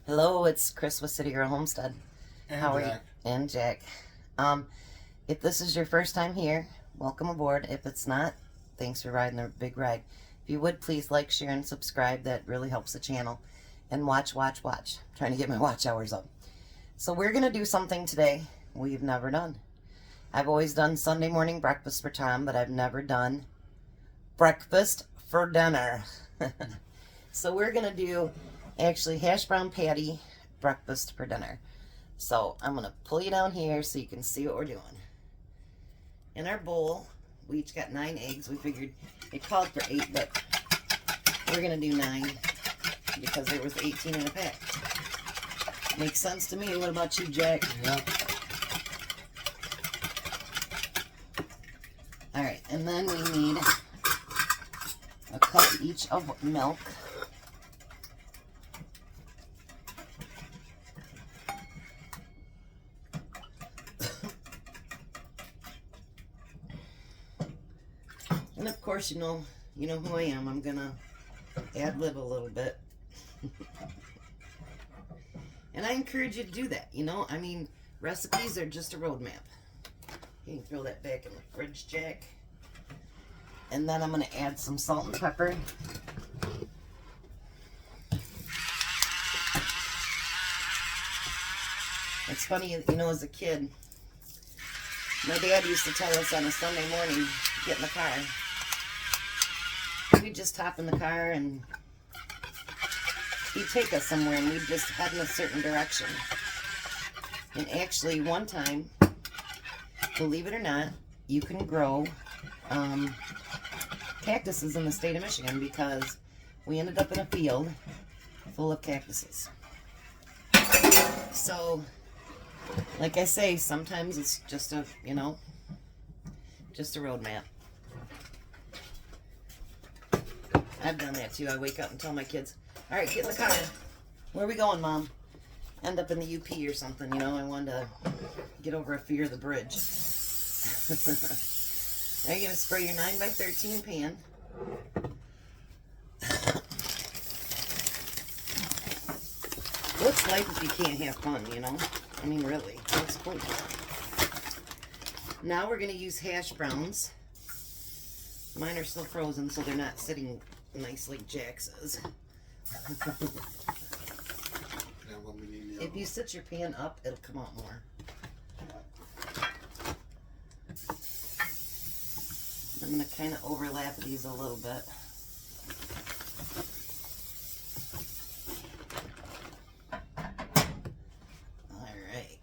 Hello, it's Chris with Citygirlhomestead. And How are Jack. you? And Jack. If this is your first time here, welcome aboard. If it's not, thanks for riding the big ride. If you would, please like, share, and subscribe. That really helps the channel. And watch. I'm trying to get my watch hours up. So we're going to do something today we've never done. I've always done Sunday morning breakfast for Tom, but I've never done breakfast for dinner. So we're going to do actually hash brown patty breakfast for dinner. So I'm going to pull you down here so you can see what we're doing. In our bowl, we each got 9 eggs. We figured it called for 8, but we're going to do 9 because there was 18 in a pack. Makes sense to me. What about you, Jack? Yeah. Alright, and then we need a cup each of milk. And of course, you know who I am. I'm gonna ad-lib a little bit. And I encourage you to do that, I mean, recipes are just a roadmap. You can throw that back in the fridge, Jack. And then I'm gonna add some salt and pepper. It's funny, as a kid, my dad used to tell us on a Sunday morning, get in the car. We'd just hop in the car and he'd take us somewhere and we'd just head in a certain direction. And actually, one time, believe it or not, you can grow cactuses in the state of Michigan because we ended up in a field full of cactuses. So, like I say, sometimes it's just a, just a roadmap. I've done that too. I wake up and tell my kids, all right, get in the car. Where are we going, Mom? End up in the UP or something, I wanted to get over a fear of the bridge. Now you're going to spray your 9x13 pan. What's life if you can't have fun, I mean, really, what's the point? Now we're going to use hash browns. Mine are still frozen, so they're not sitting nice like Jack says. If you sit your pan up, it'll come out more. I'm going to kind of overlap these a little bit. Alright.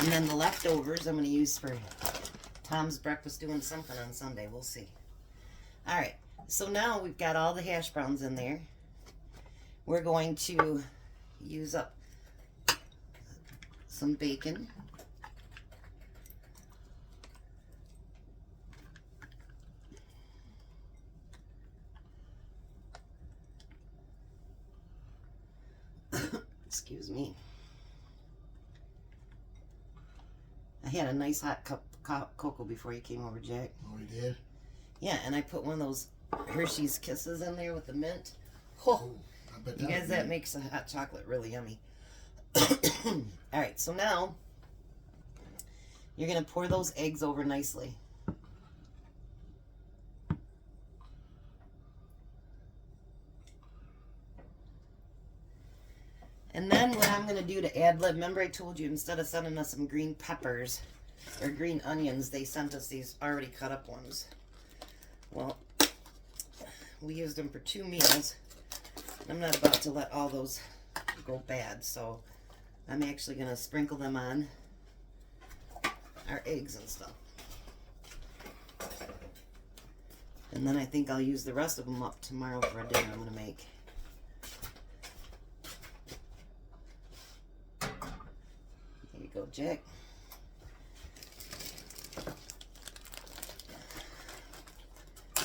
And then the leftovers I'm going to use for Tom's breakfast, doing something on Sunday. We'll see. Alright, so now we've got all the hash browns in there. We're going to use up some bacon. Excuse me. I had a nice hot cup of cocoa before you came over, Jack. Oh, we did? Yeah, and I put one of those Hershey's Kisses in there with the mint. Oh, you guys, that makes the hot chocolate really yummy. Alright, so now you're going to pour those eggs over nicely. And then what I'm going to do to ad-lib, remember I told you instead of sending us some green peppers or green onions, they sent us these already cut up ones. Well, we used them for 2 meals. I'm not about to let all those go bad, so I'm actually going to sprinkle them on our eggs and stuff. And then I think I'll use the rest of them up tomorrow for a dinner I'm going to make. There you go, Jack.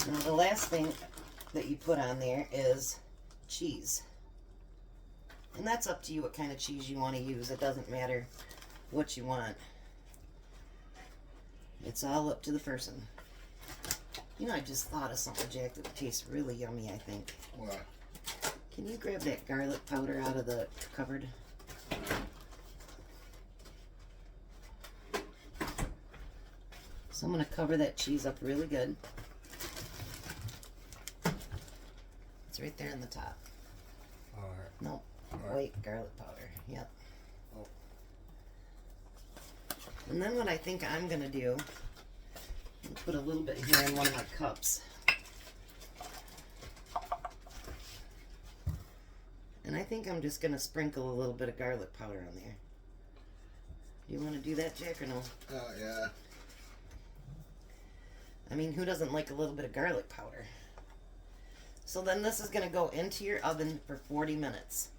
Now the last thing that you put on there is cheese. And that's up to you what kind of cheese you want to use. It doesn't matter what you want. It's all up to the person. I just thought of something, Jack, that would taste really yummy, I think. What? Can you grab that garlic powder out of the cupboard? So I'm going to cover that cheese up really good. It's right there on the top. All right. No, right. White garlic powder. Yep. Oh. And then what I think I'm going to do, I'm gonna put a little bit here in one of my cups. And I think I'm just going to sprinkle a little bit of garlic powder on there. Do you want to do that, Jack, or no? Yeah. I mean, who doesn't like a little bit of garlic powder? So then this is going to go into your oven for 40 minutes.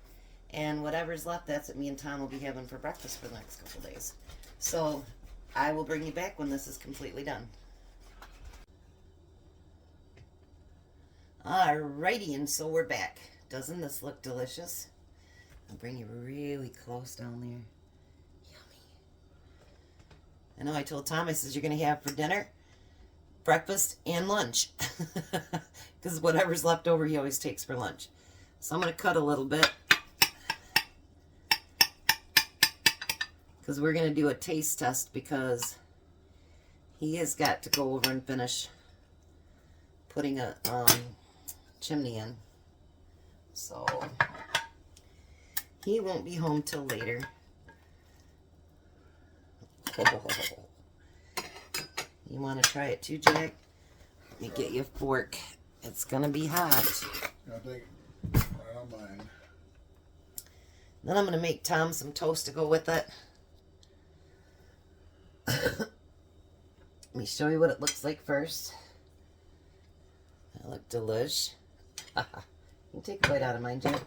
And whatever's left, that's what me and Tom will be having for breakfast for the next couple days. So I will bring you back when this is completely done. Alrighty, and so we're back. Doesn't this look delicious? I'll bring you really close down there. Yummy. I know I told Tom, I says, you're going to have for dinner, breakfast, and lunch. Because whatever's left over, he always takes for lunch. So I'm going to cut a little bit. Because we're going to do a taste test, because he has got to go over and finish putting a chimney in. So he won't be home till later. Oh. You want to try it too, Jack? Let me get you a fork. It's going to be hot. I think right on mine. Then I'm going to make Tom some toast to go with it. Let me show you what it looks like first. That look delish. You can take a bite out of mine, Jack.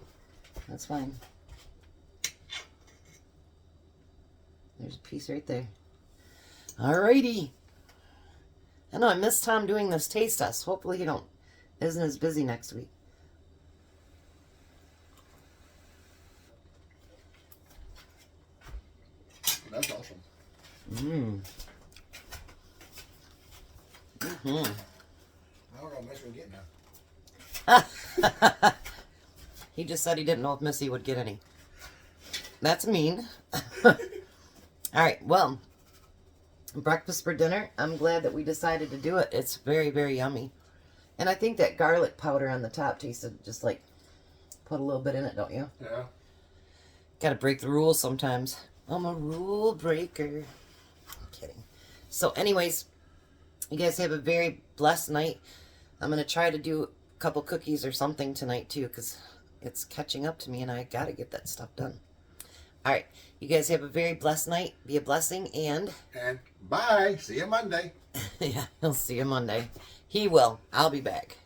That's fine. There's a piece right there. Alrighty. I know I miss Tom doing this taste test. Hopefully he isn't as busy next week. That's awesome. Mmm. Mm-hmm. I don't know if Missy will get none. He just said he didn't know if Missy would get any. That's mean. Alright, well, breakfast for dinner. I'm glad that we decided to do it. It's very, very yummy. And I think that garlic powder on the top tasted just like, put a little bit in it, don't you? Yeah. Gotta break the rules sometimes. I'm a rule breaker. I'm kidding. So anyways, you guys have a very blessed night. I'm going to try to do a couple cookies or something tonight too, because it's catching up to me and I got to get that stuff done. All right. You guys have a very blessed night. Be a blessing, and bye. See you Monday. Yeah, he'll see you Monday. He will. I'll be back.